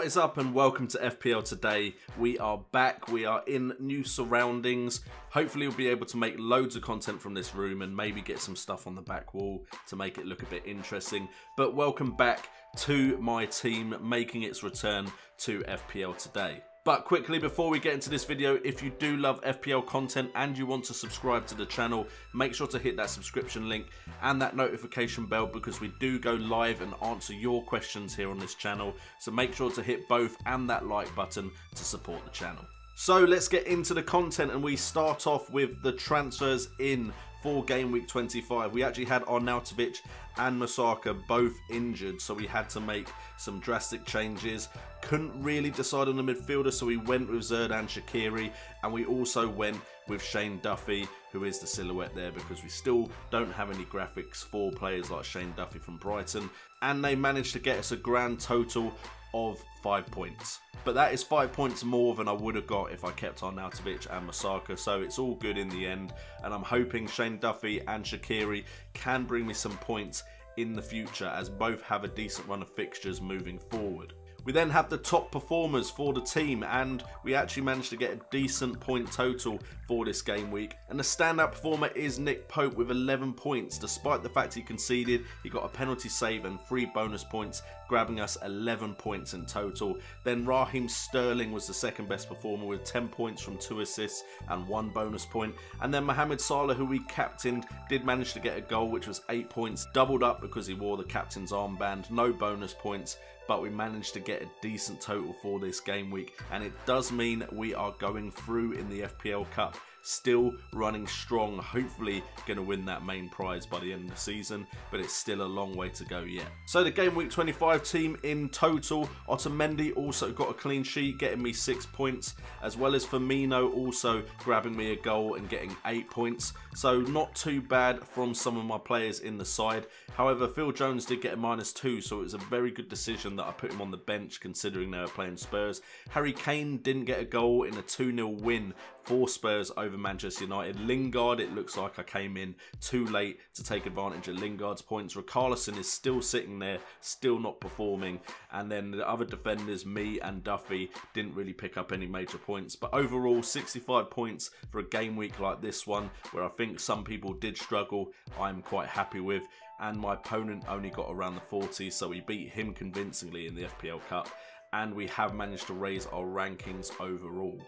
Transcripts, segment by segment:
What is up and welcome to FPL Today. We are back, we are in new surroundings. Hopefully we'll be able to make loads of content from this room and maybe get some stuff on the back wall to make it look a bit interesting. But welcome back to my team making its return to FPL Today. But quickly, before we get into this video, if you do love FPL content and you want to subscribe to the channel, make sure to hit that subscription link and that notification bell because we do go live and answer your questions here on this channel. So make sure to hit both and that like button to support the channel. So let's get into the content and we start off with the transfers in for game week 25. We actually had Arnautovic and Masaka both injured, so we had to make some drastic changes. Couldn't really decide on the midfielder, so we went with Xherdan Shaqiri, and we also went with Shane Duffy, who is the silhouette there, because we still don't have any graphics for players like Shane Duffy from Brighton, and they managed to get us a grand total of 5 points. But that is 5 points more than I would have got if I kept Arnautovic and Masaka, so it's all good in the end, and I'm hoping Shane Duffy and Shaqiri can bring me some points in the future, as both have a decent run of fixtures moving forward. We then have the top performers for the team, and we actually managed to get a decent point total for this game week. And the standout performer is Nick Pope with 11 points. Despite the fact he conceded, he got a penalty save and 3 bonus points, grabbing us 11 points in total. Then Raheem Sterling was the second best performer with 10 points from 2 assists and 1 bonus point. And then Mohamed Salah, who we captained, did manage to get a goal, which was 8 points, doubled up because he wore the captain's armband, no bonus points. But we managed to get a decent total for this game week, and it does mean we are going through in the FPL Cup, still running strong, hopefully going to win that main prize by the end of the season, but it's still a long way to go yet. So the game week 25 team in total, Otamendi also got a clean sheet, getting me 6 points, as well as Firmino also grabbing me a goal and getting 8 points. So not too bad from some of my players in the side. However, Phil Jones did get a -2, so it was a very good decision that I put him on the bench considering they were playing Spurs. Harry Kane didn't get a goal in a 2-0 win for Spurs over Manchester United. Lingard, it looks like I came in too late to take advantage of Lingard's points. Richarlison is still sitting there, still not performing. And then the other defenders, me and Duffy, didn't really pick up any major points. But overall, 65 points for a game week like this one, where I think some people did struggle, I'm quite happy with. And my opponent only got around the 40s, so we beat him convincingly in the FPL Cup. And we have managed to raise our rankings overall.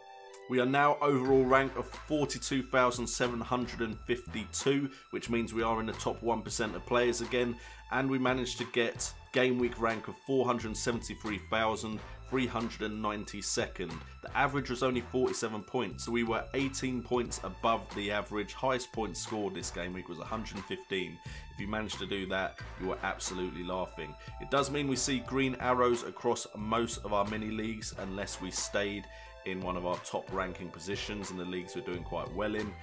We are now overall rank of 42,752, which means we are in the top 1% of players again, and we managed to get game week rank of 473,392. The average was only 47 points, so we were 18 points above the average. Highest points scored this game week was 115. If you managed to do that, you were absolutely laughing. It does mean we see green arrows across most of our mini leagues unless we stayed in one of our top ranking positions in the leagues we're doing quite well in.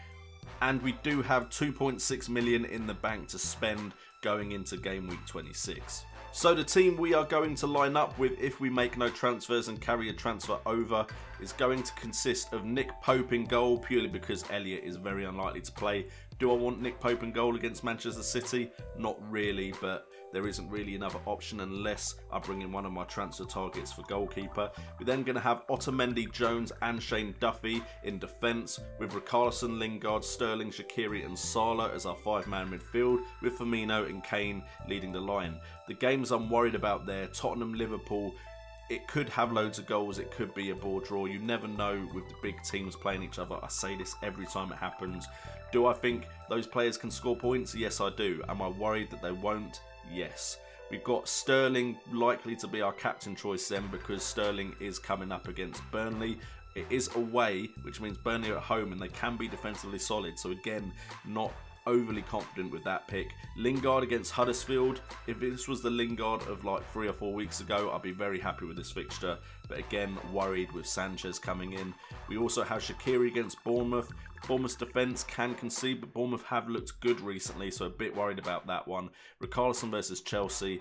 And we do have 2.6 million in the bank to spend going into game week 26. So the team we are going to line up with if we make no transfers and carry a transfer over is going to consist of Nick Pope in goal, purely because Elliott is very unlikely to play. Do I want Nick Pope in goal against Manchester City? Not really, but there isn't really another option unless I bring in one of my transfer targets for goalkeeper. We're then going to have Otamendi, Jones and Shane Duffy in defence, with Richarlison, Lingard, Sterling, Shaqiri and Salah as our 5-man midfield, with Firmino and Kane leading the line. The games I'm worried about there, Tottenham, Liverpool, it could have loads of goals, it could be a ball draw. You never know with the big teams playing each other. I say this every time it happens. Do I think those players can score points? Yes, I do. Am I worried that they won't? Yes. We've got Sterling likely to be our captain choice then, because Sterling is coming up against Burnley. It is away, which means Burnley are at home and they can be defensively solid. So again, not overly confident with that pick. Lingard against Huddersfield. If this was the Lingard of like 3 or 4 weeks ago, I'd be very happy with this fixture. But again, worried with Sanchez coming in. We also have Shaqiri against Bournemouth. Bournemouth's defence can concede, but Bournemouth have looked good recently, so a bit worried about that one. Richarlison versus Chelsea.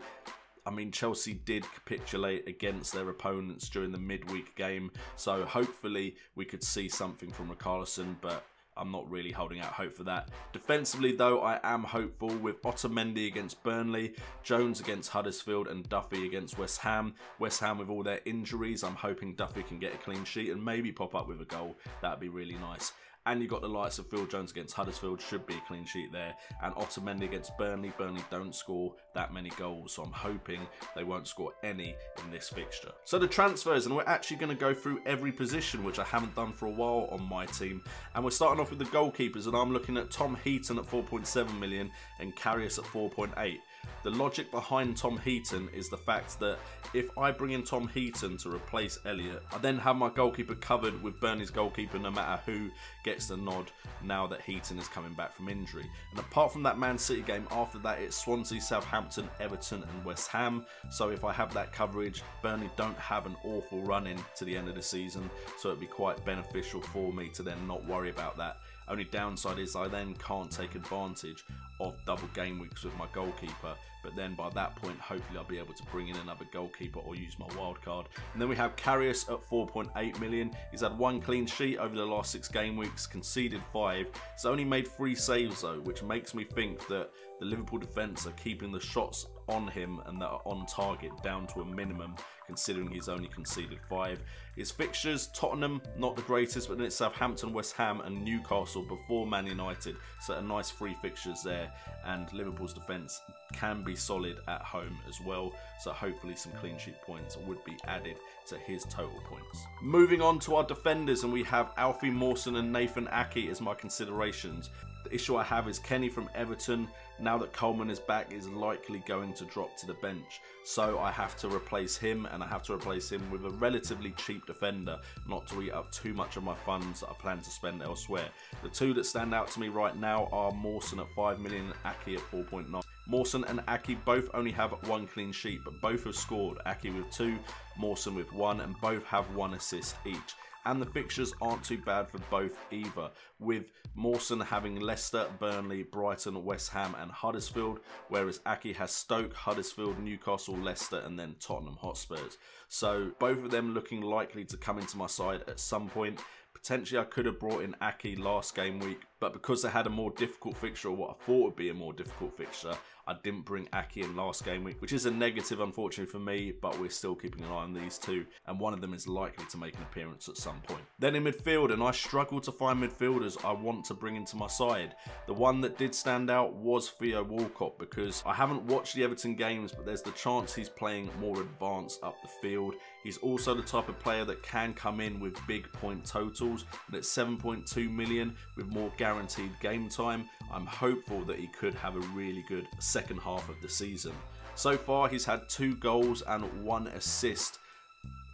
I mean, Chelsea did capitulate against their opponents during the midweek game, so hopefully we could see something from Richarlison, but I'm not really holding out hope for that. Defensively though, I am hopeful with Otamendi against Burnley, Jones against Huddersfield and Duffy against West Ham. West Ham with all their injuries, I'm hoping Duffy can get a clean sheet and maybe pop up with a goal. That'd be really nice. And you've got the likes of Phil Jones against Huddersfield, should be a clean sheet there. And Otamendi against Burnley. Burnley don't score that many goals, so I'm hoping they won't score any in this fixture. So the transfers, and we're actually going to go through every position, which I haven't done for a while on my team. And we're starting off with the goalkeepers, and I'm looking at Tom Heaton at 4.7 million and Karius at 4.8. The logic behind Tom Heaton is the fact that if I bring in Tom Heaton to replace Elliott, I then have my goalkeeper covered with Burnley's goalkeeper no matter who gets the nod now that Heaton is coming back from injury. And apart from that Man City game, after that it's Swansea, Southampton, Everton and West Ham. So if I have that coverage, Burnley don't have an awful run in to the end of the season, so it'd be quite beneficial for me to then not worry about that. Only downside is I then can't take advantage of double game weeks with my goalkeeper, but then by that point hopefully I'll be able to bring in another goalkeeper or use my wild card. And then we have Karius at 4.8 million. He's had 1 clean sheet over the last 6 game weeks, conceded 5. He's only made 3 saves though, which makes me think that the Liverpool defence are keeping the shots on him and that are on target down to a minimum, considering he's only conceded 5. His fixtures, Tottenham, not the greatest, but then it's Southampton, West Ham and Newcastle before Man United, so a nice 3 fixtures there. And Liverpool's defence can be solid at home as well, so hopefully some clean sheet points would be added to his total points. Moving on to our defenders, and we have Alfie Mawson and Nathan Ake as my considerations. The issue I have is Kenny from Everton, now that Coleman is back, is likely going to drop to the bench. So I have to replace him, and I have to replace him with a relatively cheap defender, not to eat up too much of my funds that I plan to spend elsewhere. The 2 that stand out to me right now are Mawson at 5 million and Ake at 4.9. Mawson and Ake both only have 1 clean sheet, but both have scored. Ake with 2, Mawson with 1, and both have 1 assist each. And the fixtures aren't too bad for both either, with Mawson having Leicester, Burnley, Brighton, West Ham and Huddersfield, whereas Ake has Stoke, Huddersfield, Newcastle, Leicester and then Tottenham Hotspurs. So both of them looking likely to come into my side at some point. Potentially I could have brought in Ake last game week, but because they had a more difficult fixture, or what I thought would be a more difficult fixture, I didn't bring Ake in last game week, which is a negative unfortunately for me, but we're still keeping an eye on these 2, and one of them is likely to make an appearance at some point. Then in midfield, and I struggle to find midfielders I want to bring into my side. The one that did stand out was Theo Walcott, because I haven't watched the Everton games, but there's the chance he's playing more advanced up the field. He's also the type of player that can come in with big point totals, and at 7.2 million with more guaranteed game time, I'm hopeful that he could have a really good second half of the season. So far he's had 2 goals and 1 assist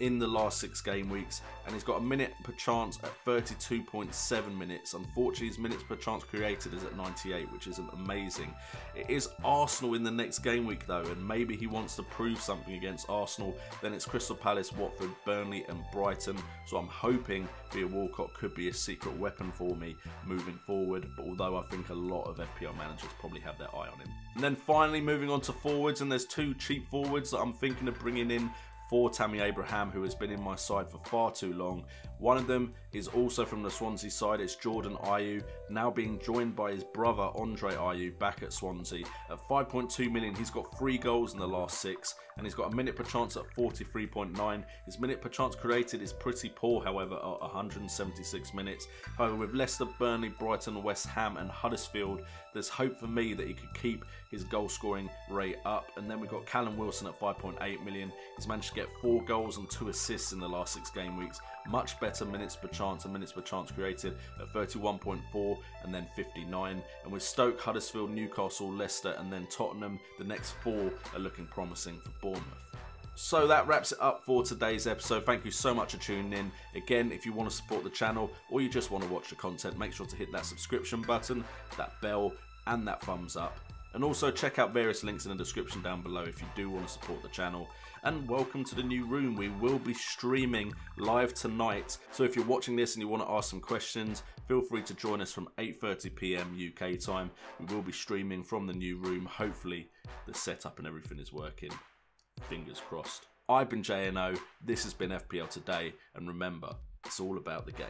in the last 6 game weeks, and he's got a minute per chance at 32.7 minutes. Unfortunately his minutes per chance created is at 98, which isn't amazing. It is Arsenal in the next game week though, and maybe he wants to prove something against Arsenal. Then it's Crystal Palace, Watford, Burnley and Brighton, so I'm hoping Theo Walcott could be a secret weapon for me moving forward, but although I think a lot of FPL managers probably have their eye on him. And then finally moving on to forwards, and there's 2 cheap forwards that I'm thinking of bringing in for Tammy Abraham, who has been in my side for far too long. One of them is also from the Swansea side. It's Jordan Ayew, now being joined by his brother Andre Ayew back at Swansea. At 5.2 million, he's got 3 goals in the last 6, and he's got a minute per chance at 43.9. His minute per chance created is pretty poor, however, at 176 minutes. However, with Leicester, Burnley, Brighton, West Ham and Huddersfield, there's hope for me that he could keep his goal scoring rate up. And then we've got Callum Wilson at 5.8 million. He's managed to get 4 goals and 2 assists in the last 6 game weeks. Much better minutes per chance and minutes per chance created at 31.4 and then 59. And with Stoke, Huddersfield, Newcastle, Leicester and then Tottenham, the next 4 are looking promising for Bournemouth. So that wraps it up for today's episode. Thank you so much for tuning in. Again, if you want to support the channel or you just want to watch the content, make sure to hit that subscription button, that bell and that thumbs up. And also check out various links in the description down below if you do want to support the channel. And welcome to the new room. We will be streaming live tonight. So if you're watching this and you want to ask some questions, feel free to join us from 8:30 PM UK time. We will be streaming from the new room. Hopefully the setup and everything is working. Fingers crossed. I've been JNO. This has been FPL Today. And remember, it's all about the game.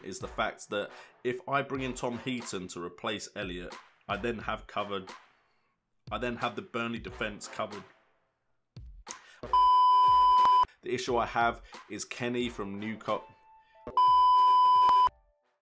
is the fact that if I bring in Tom Heaton to replace Elliott, I then have the Burnley defence covered. The issue I have is Kenny from Newcastle.